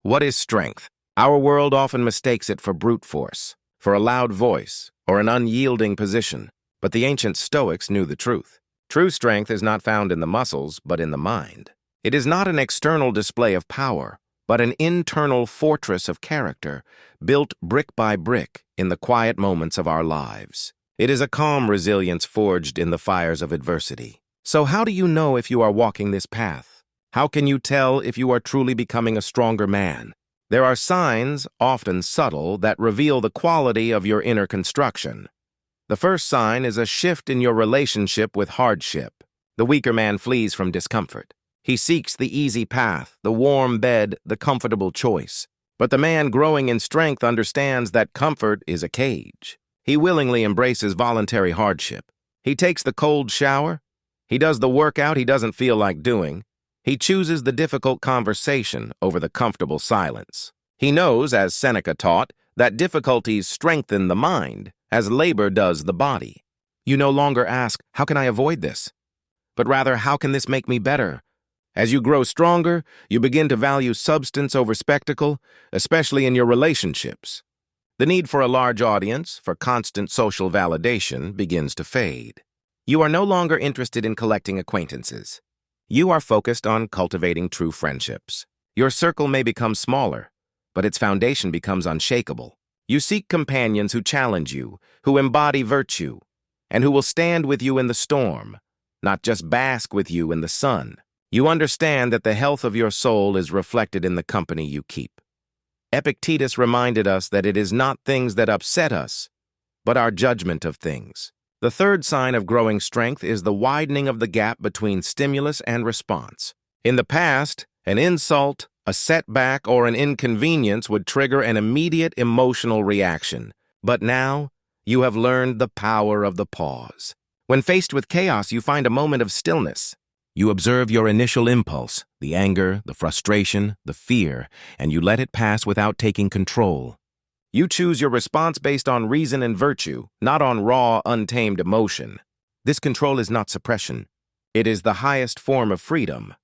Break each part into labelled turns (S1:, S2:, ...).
S1: What is strength? Our world often mistakes it for brute force, for a loud voice, or an unyielding position. But the ancient Stoics knew the truth. True strength is not found in the muscles, but in the mind. It is not an external display of power, but an internal fortress of character, built brick by brick in the quiet moments of our lives. It is a calm resilience forged in the fires of adversity. So how do you know if you are walking this path? How can you tell if you are truly becoming a stronger man? There are signs, often subtle, that reveal the quality of your inner construction. The first sign is a shift in your relationship with hardship. The weaker man flees from discomfort. He seeks the easy path, the warm bed, the comfortable choice. But the man growing in strength understands that comfort is a cage. He willingly embraces voluntary hardship. He takes the cold shower. He does the workout he doesn't feel like doing. He chooses the difficult conversation over the comfortable silence. He knows, as Seneca taught, that difficulties strengthen the mind, as labor does the body. You no longer ask, "How can I avoid this?" but rather, "How can this make me better?" As you grow stronger, you begin to value substance over spectacle, especially in your relationships. The need for a large audience, for constant social validation, begins to fade. You are no longer interested in collecting acquaintances. You are focused on cultivating true friendships. Your circle may become smaller, but its foundation becomes unshakable. You seek companions who challenge you, who embody virtue, and who will stand with you in the storm, not just bask with you in the sun. You understand that the health of your soul is reflected in the company you keep. Epictetus reminded us that it is not things that upset us, but our judgment of things. The third sign of growing strength is the widening of the gap between stimulus and response. In the past, an insult, a setback, or an inconvenience would trigger an immediate emotional reaction. But now, you have learned the power of the pause. When faced with chaos, you find a moment of stillness. You observe your initial impulse, the anger, the frustration, the fear, and you let it pass without taking control. You choose your response based on reason and virtue, not on raw, untamed emotion. This control is not suppression. It is the highest form of freedom.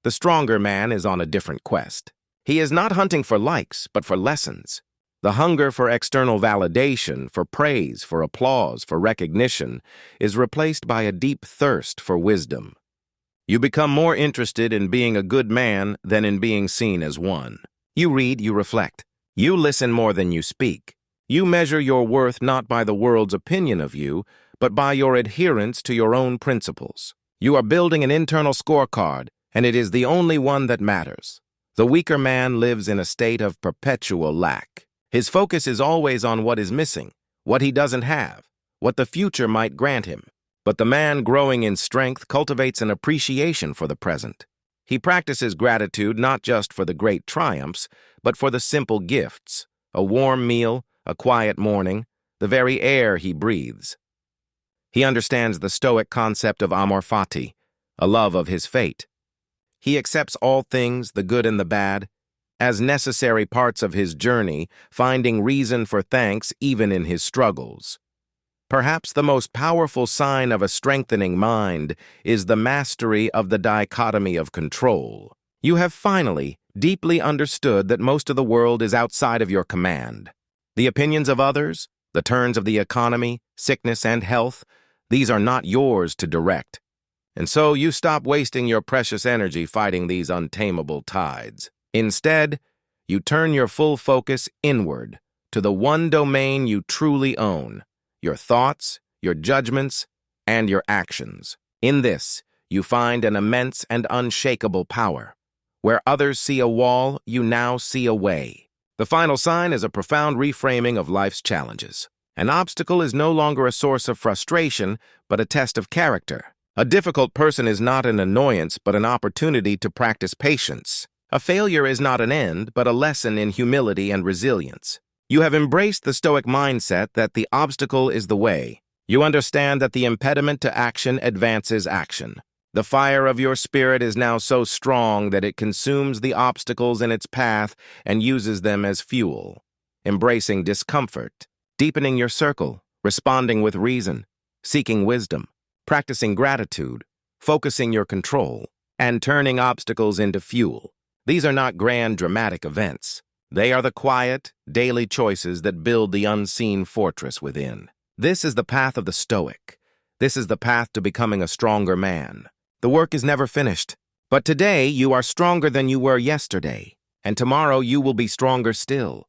S1: The stronger man is on a different quest. He is not hunting for likes, but for lessons. The hunger for external validation, for praise, for applause, for recognition, is replaced by a deep thirst for wisdom. You become more interested in being a good man than in being seen as one. You read, you reflect. You listen more than you speak. You measure your worth not by the world's opinion of you, but by your adherence to your own principles. You are building an internal scorecard, and it is the only one that matters. The weaker man lives in a state of perpetual lack. His focus is always on what is missing, what he doesn't have, what the future might grant him. But the man growing in strength cultivates an appreciation for the present. He practices gratitude not just for the great triumphs, but for the simple gifts, a warm meal, a quiet morning, the very air he breathes. He understands the Stoic concept of amor fati, a love of his fate. He accepts all things, the good and the bad, as necessary parts of his journey, finding reason for thanks even in his struggles. Perhaps the most powerful sign of a strengthening mind is the mastery of the dichotomy of control. You have finally deeply understood that most of the world is outside of your command. The opinions of others, the turns of the economy, sickness and health, these are not yours to direct. And so you stop wasting your precious energy fighting these untamable tides. Instead, you turn your full focus inward to the one domain you truly own. Your thoughts, your judgments, and your actions. In this, you find an immense and unshakable power. Where others see a wall, you now see a way. The final sign is a profound reframing of life's challenges. An obstacle is no longer a source of frustration, but a test of character. A difficult person is not an annoyance, but an opportunity to practice patience. A failure is not an end, but a lesson in humility and resilience. You have embraced the Stoic mindset that the obstacle is the way. You understand that the impediment to action advances action. The fire of your spirit is now so strong that it consumes the obstacles in its path and uses them as fuel. Embracing discomfort, deepening your circle, responding with reason, seeking wisdom, practicing gratitude, focusing your control, and turning obstacles into fuel. These are not grand, dramatic events. They are the quiet, daily choices that build the unseen fortress within. This is the path of the Stoic. This is the path to becoming a stronger man. The work is never finished. But today you are stronger than you were yesterday, and tomorrow you will be stronger still.